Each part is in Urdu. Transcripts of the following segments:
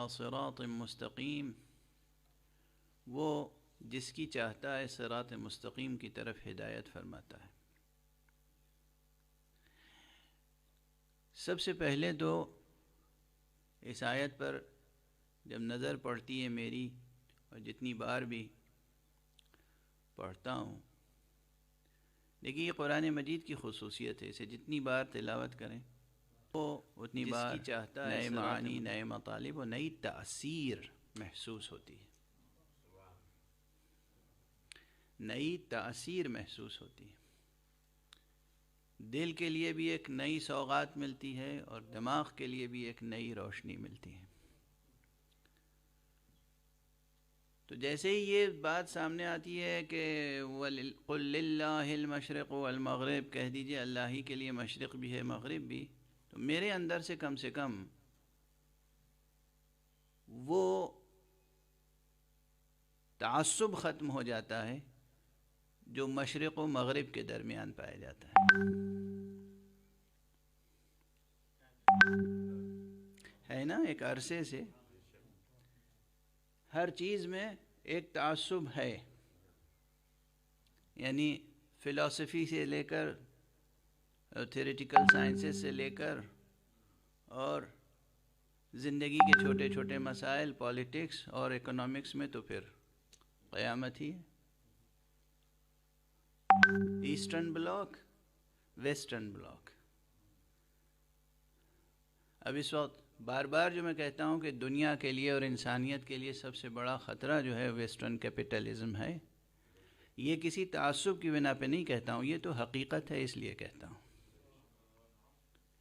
صراط مستقیم، وہ جس کی چاہتا ہے صراط مستقیم کی طرف ہدایت فرماتا ہے۔ سب سے پہلے تو اس آیت پر جب نظر پڑتی ہے میری، اور جتنی بار بھی پڑھتا ہوں، دیکھیے یہ قرآن مجید کی خصوصیت ہے، اسے جتنی بار تلاوت کریں وہ اتنی بار نئے معانی، نئے مطالب اور نئی تأثیر محسوس ہوتی ہے، نئی تأثیر محسوس ہوتی ہے، دل کے لیے بھی ایک نئی سوغات ملتی ہے اور دماغ کے لیے بھی ایک نئی روشنی ملتی ہے۔ تو جیسے ہی یہ بات سامنے آتی ہے کہ قُلْ لِلَّهِ الْمَشْرِقُ وَالْمَغْرِبُ، کہہ دیجئے اللہ ہی کے لیے مشرق بھی ہے مغرب بھی، تو میرے اندر سے کم وہ تعصب ختم ہو جاتا ہے جو مشرق و مغرب کے درمیان پایا جاتا ہے نا۔ ایک عرصے سے ہر چیز میں ایک تعصب ہے، یعنی فلسفی سے لے کر، تھیوریٹیکل سائنسز سے لے کر، اور زندگی کے چھوٹے چھوٹے مسائل، پالیٹکس اور اکنامکس میں تو پھر قیامت ہی ہے۔ Eastern block, western bloc. اب اس وقت بار بار جو میں کہتا ہوں کہ دنیا کے لیے اور انسانیت کے لیے سب سے بڑا خطرہ جو ہے ویسٹرن کیپٹلزم ہے، یہ کسی تعصب کی بنا پہ نہیں کہتا ہوں، یہ تو حقیقت ہے، اس لیے کہتا ہوں،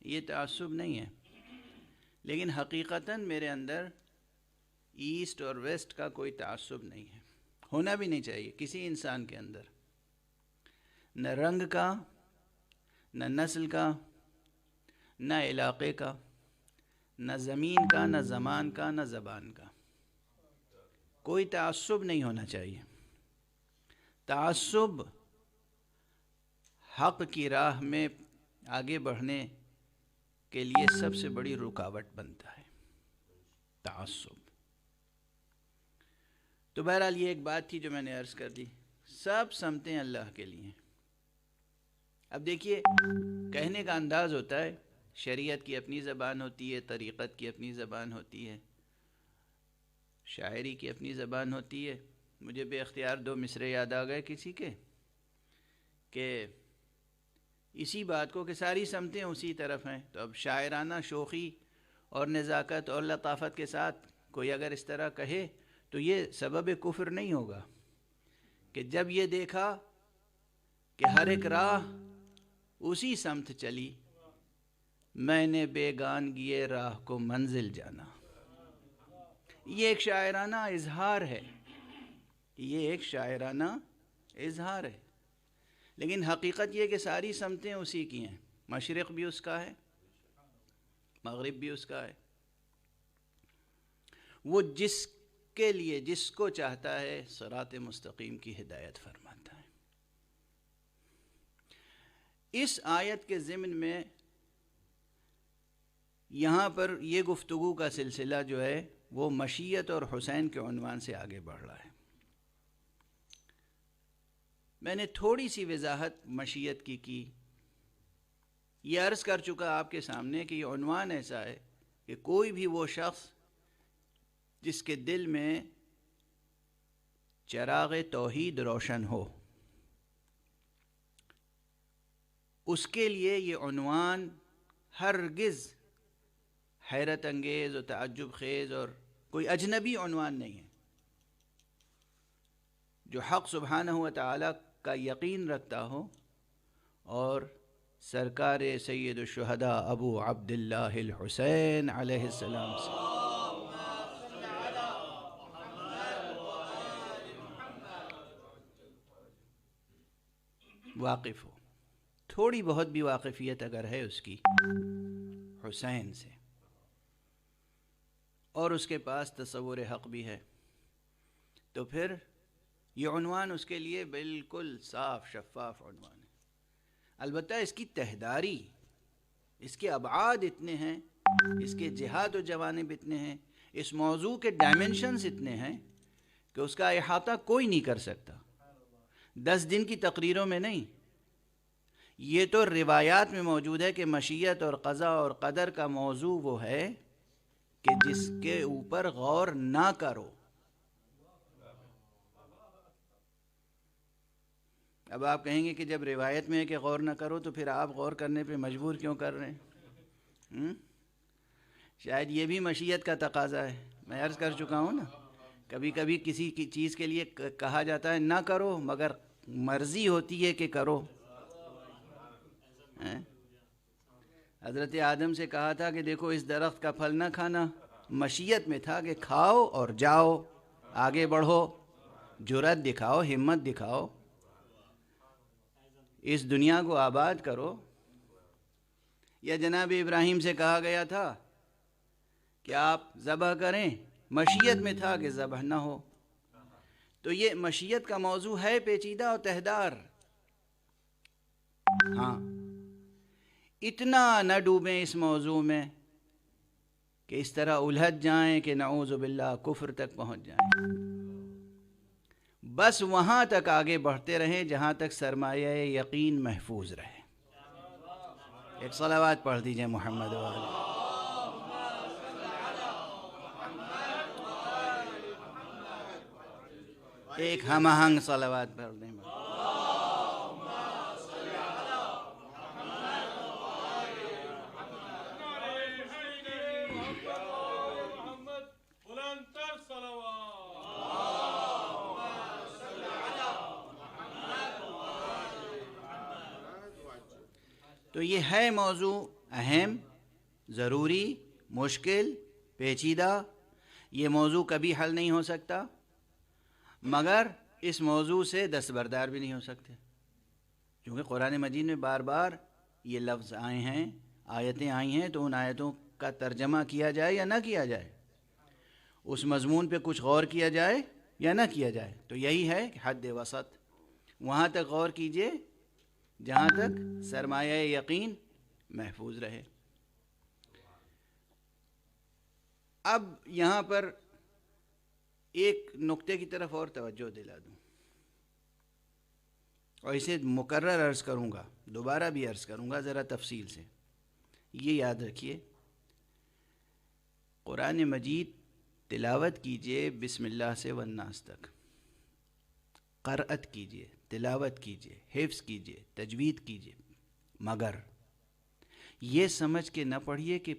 یہ تعصب نہیں ہے، لیکن حقیقتاً میرے اندر ایسٹ اور ویسٹ کا کوئی تعصب نہیں ہے، ہونا بھی نہیں چاہیے کسی انسان کے اندر، نہ رنگ کا، نہ نسل کا، نہ علاقے کا، نہ زمین کا، نہ زمان کا، نہ زبان کا، کوئی تعصب نہیں ہونا چاہیے۔ تعصب حق کی راہ میں آگے بڑھنے کے لیے سب سے بڑی رکاوٹ بنتا ہے، تعصب۔ تو بہرحال یہ ایک بات تھی جو میں نے عرض کر دی، سب سمتیں اللہ کے لیے۔ اب دیکھیے کہنے کا انداز ہوتا ہے، شریعت کی اپنی زبان ہوتی ہے، طریقت کی اپنی زبان ہوتی ہے، شاعری کی اپنی زبان ہوتی ہے۔ مجھے بے اختیار دو مصرے یاد آ گئے کسی کے، کہ اسی بات کو کہ ساری سمتیں اسی طرف ہیں، تو اب شاعرانہ شوخی اور نزاکت اور لطافت کے ساتھ کوئی اگر اس طرح کہے تو یہ سبب کفر نہیں ہوگا کہ جب یہ دیکھا کہ ہر ایک راہ اسی سمت چلی، میں نے بیگانگی راہ کو منزل جانا۔ یہ ایک شاعرانہ اظہار ہے، یہ ایک شاعرانہ اظہار ہے، لیکن حقیقت یہ کہ ساری سمتیں اسی کی ہیں، مشرق بھی اس کا ہے، مغرب بھی اس کا ہے، وہ جس کے لیے جس کو چاہتا ہے صراط مستقیم کی ہدایت فرماتا ہے۔ اس آیت کے ضمن میں یہاں پر یہ گفتگو کا سلسلہ جو ہے وہ مشیت اور حسین کے عنوان سے آگے بڑھ رہا ہے۔ میں نے تھوڑی سی وضاحت مشیت کی یہ عرض کر چکا آپ کے سامنے کہ یہ عنوان ایسا ہے کہ کوئی بھی وہ شخص جس کے دل میں چراغ توحید روشن ہو، اس کے لیے یہ عنوان ہرگز حیرت انگیز اور تعجب خیز اور کوئی اجنبی عنوان نہیں ہے۔ جو حق سبحانہ و تعالی کا یقین رکھتا ہو اور سرکار سید الشہداء ابو عبداللہ الحسین علیہ السلام سے واقف ہو، تھوڑی بہت بھی واقفیت اگر ہے اس کی حسین سے، اور اس کے پاس تصور حق بھی ہے، تو پھر یہ عنوان اس کے لیے بالکل صاف شفاف عنوان ہے۔ البتہ اس کی تہداری، اس کے ابعاد اتنے ہیں، اس کے جہاد و جوانب اتنے ہیں، اس موضوع کے ڈائمنشنز اتنے ہیں کہ اس کا احاطہ کوئی نہیں کر سکتا، 10 دن کی تقریروں میں نہیں۔ یہ تو روایات میں موجود ہے کہ مشیت اور قضاء اور قدر کا موضوع وہ ہے کہ جس کے اوپر غور نہ کرو۔ اب آپ کہیں گے کہ جب روایت میں ہے کہ غور نہ کرو تو پھر آپ غور کرنے پہ مجبور کیوں کر رہے ہیں؟ شاید یہ بھی مشیت کا تقاضا ہے۔ میں عرض کر چکا ہوں نا، کبھی کبھی کسی کی چیز کے لیے کہا جاتا ہے نہ کرو، مگر مرضی ہوتی ہے کہ کرو۔ حضرت آدم سے کہا تھا کہ دیکھو اس درخت کا پھل نہ کھانا، مشیت میں تھا کہ کھاؤ اور جاؤ، آگے بڑھو، جرأت دکھاؤ، ہمت دکھاؤ، اس دنیا کو آباد کرو۔ یا جناب ابراہیم سے کہا گیا تھا کہ آپ ذبح کریں، مشیت میں تھا کہ ذبح نہ ہو۔ تو یہ مشیت کا موضوع ہے پیچیدہ اور تہدار۔ ہاں، اتنا نہ ڈوبیں اس موضوع میں کہ اس طرح الجھ جائیں کہ نعوذ باللہ کفر تک پہنچ جائیں۔ بس وہاں تک آگے بڑھتے رہیں جہاں تک سرمایہ یقین محفوظ رہے۔ ایک صلوات پڑھ دیجئے محمد والے۔ ایک ہم آہنگ صلوات پڑھ دیں۔ تو یہ ہے موضوع اہم، ضروری، مشکل، پیچیدہ۔ یہ موضوع کبھی حل نہیں ہو سکتا، مگر اس موضوع سے دستبردار بھی نہیں ہو سکتے، کیونکہ قرآن مجید میں بار بار یہ لفظ آئے ہیں، آیتیں آئی ہیں، تو ان آیتوں کا ترجمہ کیا جائے یا نہ کیا جائے، اس مضمون پہ کچھ غور کیا جائے یا نہ کیا جائے۔ تو یہی ہے کہ حد وسط، وہاں تک غور کیجئے جہاں تک سرمایہ یقین محفوظ رہے۔ اب یہاں پر ایک نقطے کی طرف اور توجہ دلا دوں، اور اسے مکرر عرض کروں گا، دوبارہ بھی عرض کروں گا ذرا تفصیل سے۔ یہ یاد رکھیے، قرآن مجید تلاوت کیجئے بسم اللہ سے والناس تک، قرأت کیجئے، تلاوت کیجئے، حفظ کیجئے، تجوید کیجئے، مگر یہ سمجھ کے نہ پڑھیے کہ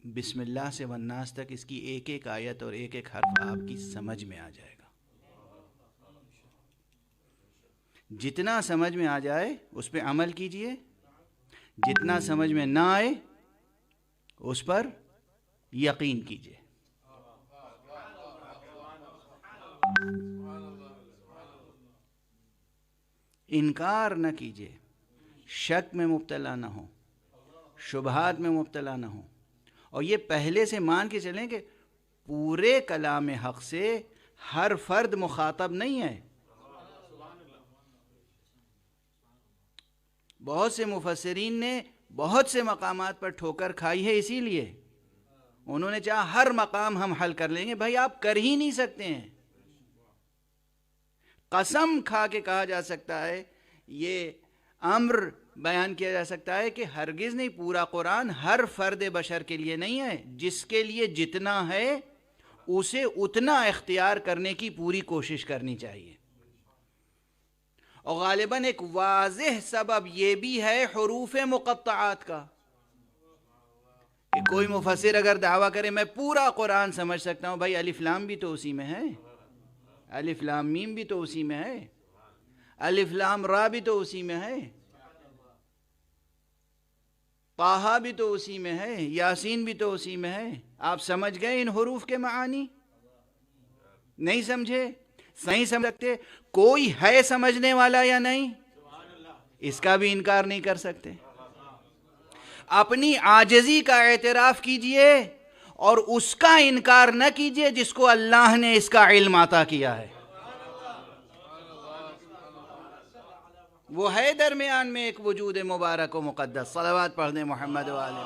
بسم اللہ سے والناس تک اس کی ایک ایک آیت اور ایک ایک حرف آپ کی سمجھ میں آ جائے گا۔ جتنا سمجھ میں آ جائے اس پہ عمل کیجئے، جتنا سمجھ میں نہ آئے اس پر یقین کیجئے۔ انکار نہ کیجئے، شک میں مبتلا نہ ہو، شبہات میں مبتلا نہ ہو، اور یہ پہلے سے مان کے چلیں کہ پورے کلام حق سے ہر فرد مخاطب نہیں ہے۔ بہت سے مفسرین نے بہت سے مقامات پر ٹھوکر کھائی ہے، اسی لیے انہوں نے چاہا ہر مقام ہم حل کر لیں گے۔ بھائی آپ کر ہی نہیں سکتے ہیں۔ قسم کھا کے کہا جا سکتا ہے، یہ امر بیان کیا جا سکتا ہے کہ ہرگز نہیں، پورا قرآن ہر فرد بشر کے لیے نہیں ہے۔ جس کے لیے جتنا ہے اسے اتنا اختیار کرنے کی پوری کوشش کرنی چاہیے۔ اور غالباً ایک واضح سبب یہ بھی ہے حروف مقطعات کا، کہ کوئی مفسر اگر دعویٰ کرے میں پورا قرآن سمجھ سکتا ہوں، بھائی الف لام بھی تو اسی میں ہے، الف لام میم بھی تو اسی میں ہے، الف لام را بھی تو اسی میں ہے، طٰہٰ بھی تو اسی میں ہے، یاسین بھی تو اسی میں ہے۔ آپ سمجھ گئے ان حروف کے معانی؟ نہیں سمجھے؟ صحیح سمجھ سکتے؟ کوئی ہے سمجھنے والا یا نہیں؟ اس کا بھی انکار نہیں کر سکتے۔ اپنی عاجزی کا اعتراف کیجئے اور اس کا انکار نہ کیجئے جس کو اللہ نے اس کا علم عطا کیا ہے۔ وہ ہے درمیان میں ایک وجود مبارک و مقدس۔ صلوات پڑھ دیں محمد والے۔